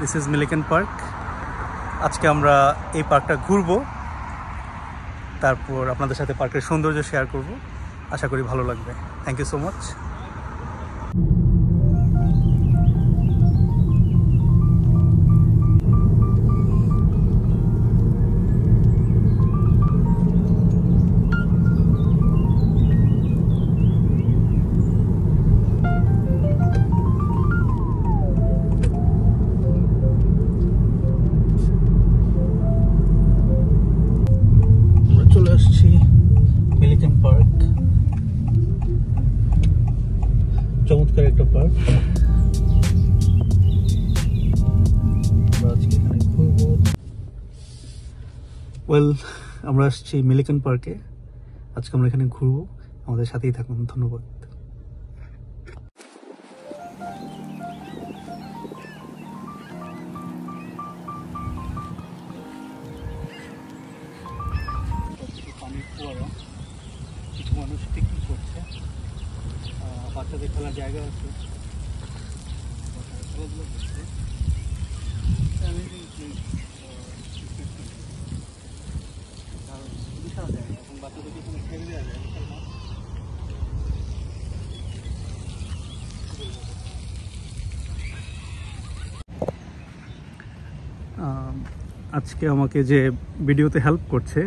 This is মিলিকেন park. আজকে আমরা এই পার্কটা ঘুরবো, তারপর আপনাদের সাথে পার্কের সৌন্দর্য শেয়ার করব। আশা করি ভালো লাগবে। Thank you so much. চলে আসছি মিলিকেন পার্ক। চমৎকার একটা পার্ক। আজকে এখানে ঘুরবো। আমরা আসছি মিলিকেন পার্কে। আজকে আমরা এখানে ঘুরবো, আমাদের সাথেই থাকুন। ধন্যবাদ। কিছু মানুষ পিকনিক করছে, বাচ্চাদের খেলার জায়গা আছে, খেলাধুলা করছে। বিশাল জায়গা এবং বাচ্চাদেরকে এখানে ছেড়ে দেওয়া যায়। আজকে আমাকে যে ভিডিওতে হেল্প করছে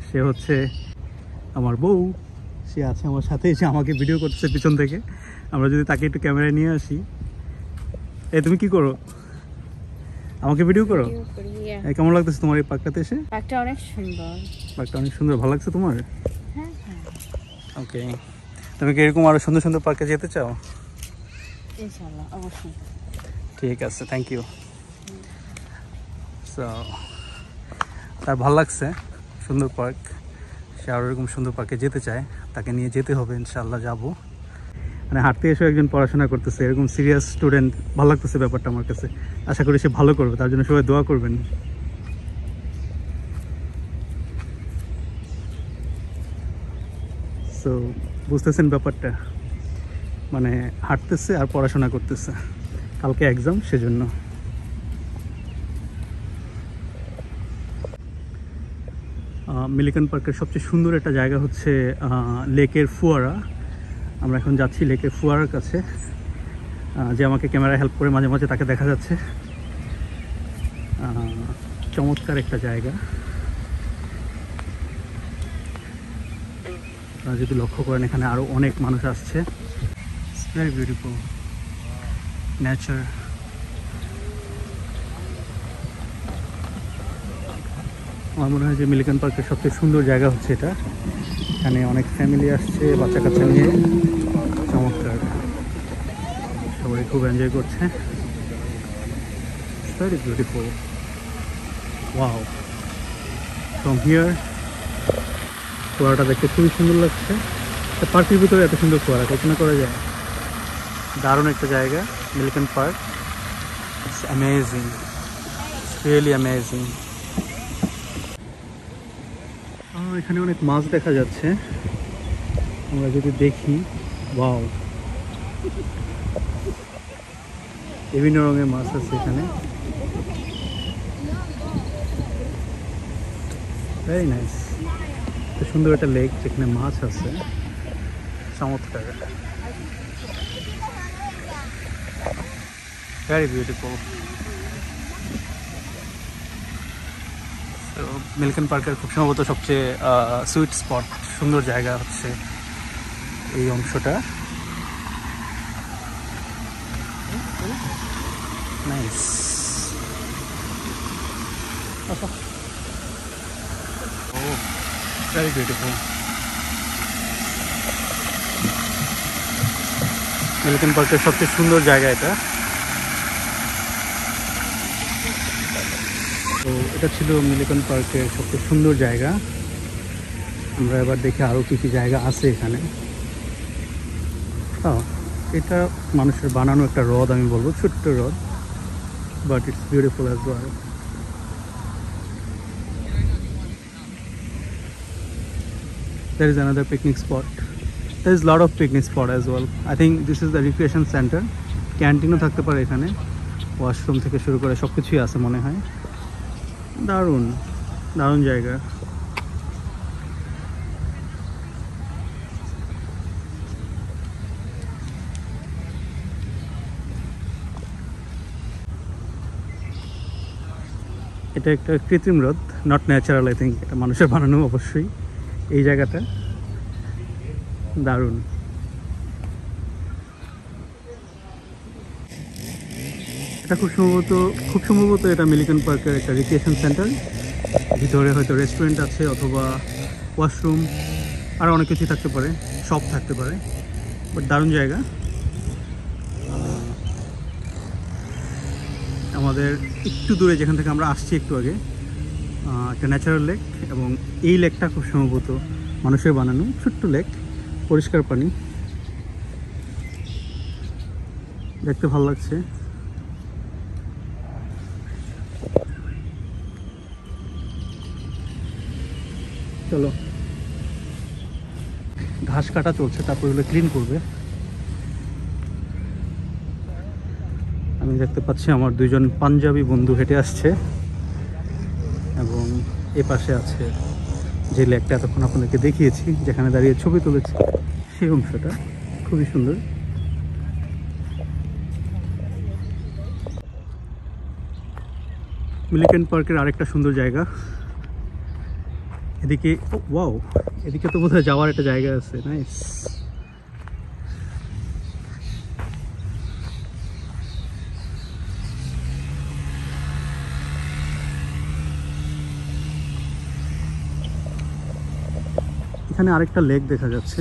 সে হচ্ছে আমার বউ। সে আছে আমার সাথে, এসে আমাকে ভিডিও করতেছে পিছন থেকে। আমরা যদি তাকে একটু ক্যামেরায় নিয়ে আসি। তুমি কি করো? আমাকে ভিডিও করো? কেমন লাগতেছে তোমার এই পার্কটাতে এসে? পার্কটা অনেক সুন্দর। পার্কটা অনেক সুন্দর, ভালো লাগছে তোমার? হ্যাঁ হ্যাঁ। ওকে, তুমি কি এরকম আরো সুন্দর সুন্দর পার্কে যেতে চাও? ইনশাআল্লাহ, অবশ্যই। ঠিক আছে, থ্যাংক ইউ। সো তার ভালো লাগছে, সুন্দর পার্ক। সে আরও এরকম সুন্দর পার্কে যেতে চায়, তাকে নিয়ে যেতে হবে। ইনশাআল্লাহ যাবো। মানে হাঁটতে এসে একজন পড়াশোনা করতেছে, এরকম সিরিয়াস স্টুডেন্ট, ভালো লাগতেছে ব্যাপারটা আমার কাছে। আশা করি সে ভালো করবে, তার জন্য সবাই দোয়া করবেন। সো বুঝতেছেন ব্যাপারটা, মানে হাঁটতেছে আর পড়াশোনা করতেছে, কালকে এক্সাম, সেজন্য। মিলিকেন পার্কের সবচেয়ে সুন্দর একটা জায়গা হচ্ছে লেকের ফুয়ারা। আমরা এখন যাচ্ছি লেকের ফুয়ারার কাছে। যে আমাকে ক্যামেরা হেল্প করে মাঝে মাঝে, তাকে দেখা যাচ্ছে। চমৎকার একটা জায়গা। আপনারা যদি লক্ষ্য করেন, এখানে আরও অনেক মানুষ আসছে। It's very beautiful nature. আমার মনে হয় যে মিলিকেন পার্কের সবচেয়ে সুন্দর জায়গা হচ্ছে এটা। এখানে অনেক ফ্যামিলি আসছে বাচ্চা কাচ্চা নিয়ে। চমৎকার, সবাই খুব এনজয় করছে। Very beautiful. Wow, from here ফোয়ারাটা দেখতে খুবই সুন্দর লাগছে। পার্কের ভিতরে এত সুন্দর ফোয়ারা কল্পনা করা যায়। দারুণ একটা জায়গা Millikan Park. It's amazing, it's really amazing. এখানে অনেক মাছ দেখা যাচ্ছে, আমরা যদি দেখি। ওয়াও, বিভিন্ন রঙের মাছ আছে এখানে। Very nice. সুন্দর একটা লেক যেখানে মাছ আছে, চমৎকার, ভেরি বিউটিফুল। তো মিলিকেন পার্কের খুব সম্ভবত সবচেয়ে সুইট স্পট, সুন্দর জায়গা হচ্ছে এই অংশটা। নাইস। ও ভেরি বিউটিফুল। মিলিকেন পার্কের সবচেয়ে সুন্দর জায়গা এটা। তো এটা ছিল মিলিকেন পার্কের সবচেয়ে সুন্দর জায়গা। আমরা এবার দেখি আরও কী কী জায়গা আছে এখানে। এটা মানুষের বানানো একটা হ্রদ, আমি বলবো ছোট্ট হ্রদ, but it's beautiful as well. There is another picnic spot. There is a lot of picnic spot as well. I think this is the recreation center. ক্যান্টিনও থাকতে পারে এখানে। ওয়াশরুম থেকে শুরু করে সব কিছুই আছে মনে হয়। দারুণ দারুণ জায়গা। এটা একটা কৃত্রিম হ্রদ, নট ন্যাচারাল। আই থিঙ্ক এটা মানুষের বানানো অবশ্যই। এই জায়গাটা দারুণ। এটা খুব সম্ভবত এটা মিলিকন পার্কের একটা রিক্রিয়েশন সেন্টার। ভিতরে হয়তো রেস্টুরেন্ট আছে অথবা ওয়াশরুম, আর অনেক কিছু থাকতে পারে, শপ থাকতে পারে। বাট দারুণ জায়গা। আমাদের একটু দূরে যেখান থেকে আমরা আসছি একটু আগে, একটা ন্যাচারাল লেক, এবং এই লেকটা খুব সম্ভবত মানুষের বানানো ছোট্ট লেক, পরিষ্কার পানি, দেখতে ভালো লাগছে। চলো, ঘাস কাটা চলছে, তারপর এগুলো ক্লিন করবে। আমি দেখতে পাচ্ছি আমার দুইজন পাঞ্জাবি বন্ধু হেঁটে আসছে, এবং এ পাশে আছে যে লেকটা এতক্ষণ আপনাদেরকে দেখিয়েছি, যেখানে দাঁড়িয়ে ছবি তুলেছি, সেই অংশটা খুবই সুন্দর। মিলিকন পার্কের আরেকটা সুন্দর জায়গা এদিকে। ওয়াও, এদিকে তো বোধহয় যাওয়ার একটা জায়গা আছে। নাইস। এখানে আরেকটা লেক দেখা যাচ্ছে।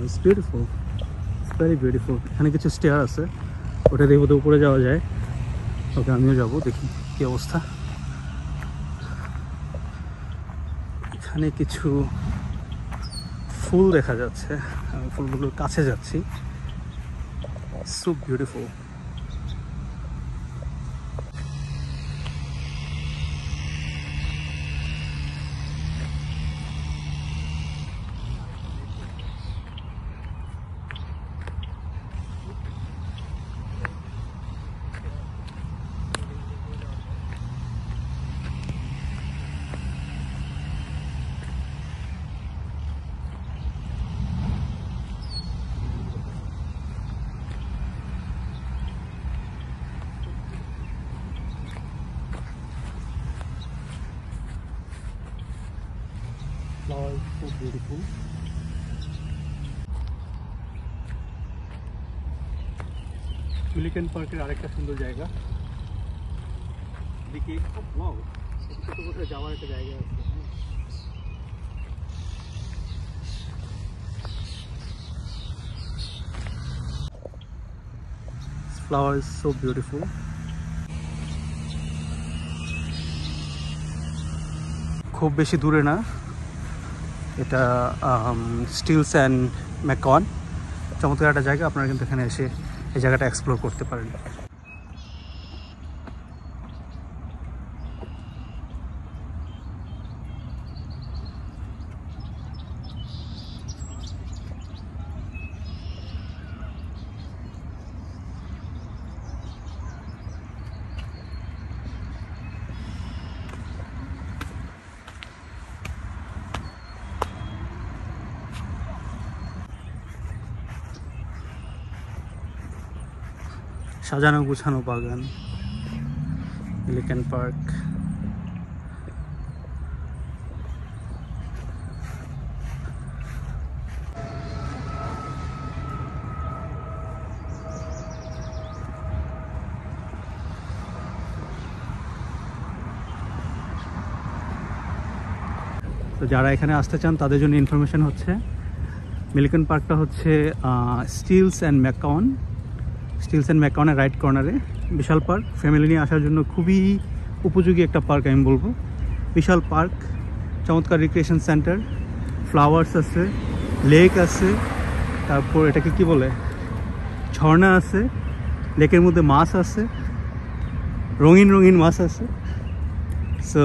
It's beautiful, it's very beautiful. এখানে কিছু স্টেয়ার আছে, ওটা দিয়ে বোধহয় উপরে যাওয়া যায়। ওকে, আমিও যাবো, দেখি কি অবস্থা। এখানে কিছু ফুল দেখা যাচ্ছে, আমি ফুলগুলোর কাছে যাচ্ছি। So beautiful. Flowers so beautiful. Millikan পার্কের আরেকটা সুন্দর জায়গা এদিকে। ওয়াও, এদিকে তো বোধহয় যাওয়ার একটা জায়গা আছে। Flowers so beautiful. খুব বেশি দূরে না, এটা স্টিলস অ্যান্ড ম্যাকন। চমৎকার একটা জায়গা, আপনারা কিন্তু এখানে এসে এই জায়গাটা এক্সপ্লোর করতে পারেন। সাজানো গুছানো বাগান, মিলিকন পার্ক। তো যারা এখানে আসতে চান তাদের জন্য ইনফরমেশন হচ্ছে, মিলিকন পার্কটা হচ্ছে স্টিলস অ্যান্ড ম্যাকনের রাইট কর্নারে। বিশাল পার্ক, ফ্যামিলি নিয়ে আসার জন্য খুবই উপযোগী একটা পার্ক আমি বলবো। বিশাল পার্ক, চমৎকার রিক্রিয়েশন সেন্টার, ফ্লাওয়ার্স আছে, লেক আছে, তারপর এটাকে কি বলে, ঝর্ণা আছে, লেকের মধ্যে মাছ আছে, রঙিন রঙিন মাছ আছে। সো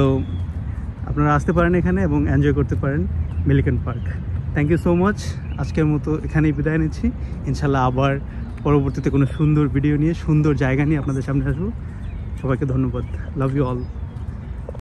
আপনারা আসতে পারেন এখানে এবং এনজয় করতে পারেন Millikan Park. Thank you so much. আজকের মতো এখানেই বিদায় নিচ্ছি। ইনশাল্লাহ আবার পরবর্তীতে কোনো সুন্দর ভিডিও নিয়ে সুন্দর জায়গা নিয়ে আপনাদের সামনে আসবো। সবাইকে ধন্যবাদ। Love you all.